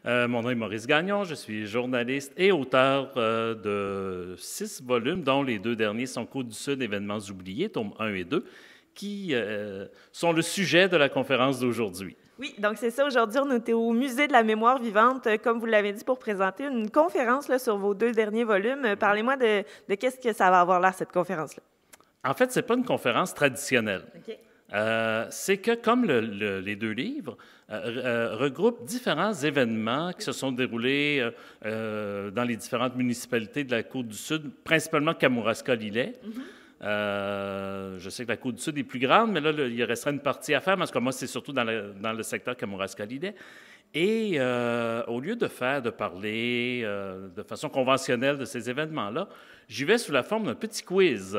Mon nom est Maurice Gagnon, je suis journaliste et auteur de 6 volumes, dont les 2 derniers sont Côte du Sud, événements oubliés, tomes 1 et 2, qui sont le sujet de la conférence d'aujourd'hui. Oui, donc c'est ça. Aujourd'hui, on était au Musée de la mémoire vivante, comme vous l'avez dit, pour présenter une conférence là, sur vos 2 derniers volumes. Parlez-moi de qu'est-ce que ça va avoir l'air, cette conférence-là. En fait, ce n'est pas une conférence traditionnelle. OK. C'est que, comme les 2 livres, regroupent différents événements qui se sont déroulés dans les différentes municipalités de la Côte-du-Sud, principalement Kamouraska-Lillet. Je sais que la Côte-du-Sud est plus grande, mais là, il resterait une partie à faire, parce que moi, c'est surtout dans le secteur Kamouraska-Lillet. Et au lieu de parler de façon conventionnelle de ces événements-là, j'y vais sous la forme d'un petit quiz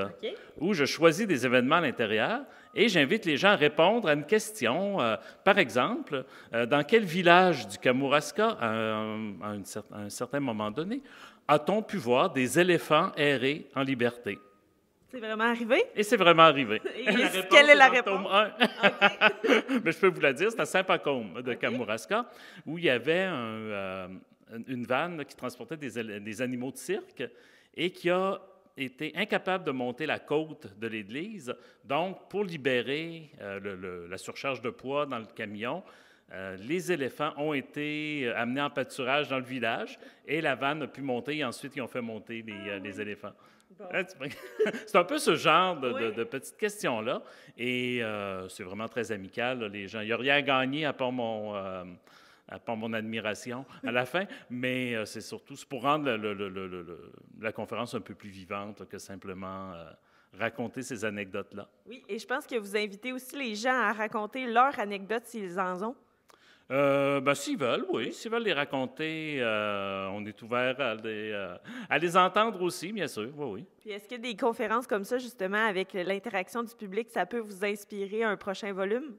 où je choisis des événements à l'intérieur et j'invite les gens à répondre à une question. Par exemple, dans quel village du Kamouraska, à un certain moment donné, a-t-on pu voir des éléphants errer en liberté? C'est vraiment arrivé? Et c'est vraiment arrivé. Quelle est la réponse? Mais je peux vous la dire, c'est à Saint-Pacôme de Kamouraska, où il y avait une vanne qui transportait des animaux de cirque et qui a été incapable de monter la côte de l'église. Donc, pour libérer la surcharge de poids dans le camion, les éléphants ont été amenés en pâturage dans le village et la vanne a pu monter et ensuite ils ont fait monter les éléphants. Bon. C'est un peu ce genre de petites questions-là. Et c'est vraiment très amical, là, les gens. Il n'y a rien à gagner à part mon admiration à la fin, mais c'est surtout pour rendre la conférence un peu plus vivante là, que simplement raconter ces anecdotes-là. Oui, et je pense que vous invitez aussi les gens à raconter leurs anecdotes s'ils en ont. S'ils veulent, oui. S'ils veulent les raconter, on est ouvert à les entendre aussi, bien sûr, oui. Puis est-ce que des conférences comme ça, justement, avec l'interaction du public, ça peut vous inspirer un prochain volume?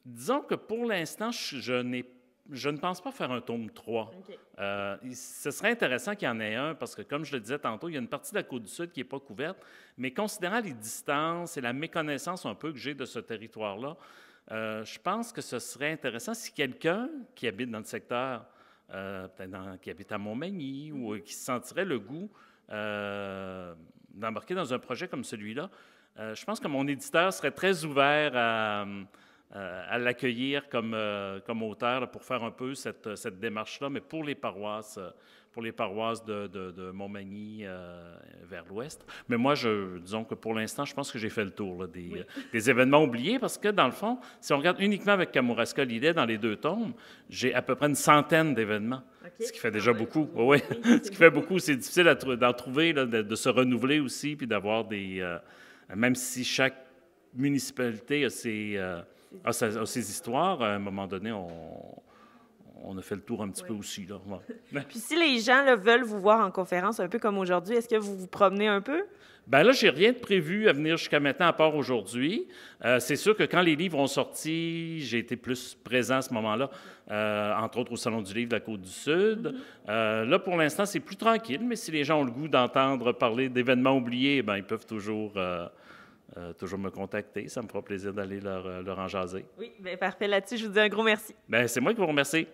Disons que pour l'instant, je ne pense pas faire un tome 3. Ce serait intéressant qu'il y en ait un, parce que, comme je le disais tantôt, il y a une partie de la Côte-du-Sud qui n'est pas couverte, mais considérant les distances et la méconnaissance un peu que j'ai de ce territoire-là, je pense que ce serait intéressant si quelqu'un qui habite dans le secteur, peut-être qui habite à Montmagny ou qui se sentirait le goût d'embarquer dans un projet comme celui-là, je pense que mon éditeur serait très ouvert à l'accueillir comme auteur là, pour faire un peu cette démarche-là, mais pour les paroisses de Montmagny vers l'ouest. Mais moi, disons que pour l'instant, je pense que j'ai fait le tour là, des événements oubliés, parce que, dans le fond, si on regarde uniquement avec Kamouraska-Lillet dans les 2 tomes, j'ai à peu près une centaine d'événements, ce qui fait déjà beaucoup. Oui, ce qui fait beaucoup. C'est difficile d'en trouver, là, de se renouveler aussi, puis d'avoir même si chaque municipalité a ses histoires, à un moment donné, on a fait le tour un petit peu aussi. Là. Ouais. Puis si les gens là, veulent vous voir en conférence, un peu comme aujourd'hui, est-ce que vous vous promenez un peu? Bien là, j'ai rien de prévu à venir jusqu'à maintenant, à part aujourd'hui. C'est sûr que quand les livres ont sorti, j'ai été plus présent à ce moment-là, entre autres au Salon du livre de la Côte-du-Sud. Là, pour l'instant, c'est plus tranquille, mais si les gens ont le goût d'entendre parler d'événements oubliés, bien, ils peuvent toujours me contacter. Ça me fera plaisir d'aller leur en jaser. Oui, bien parfait. Là-dessus, je vous dis un gros merci. Bien, c'est moi qui vous remercie.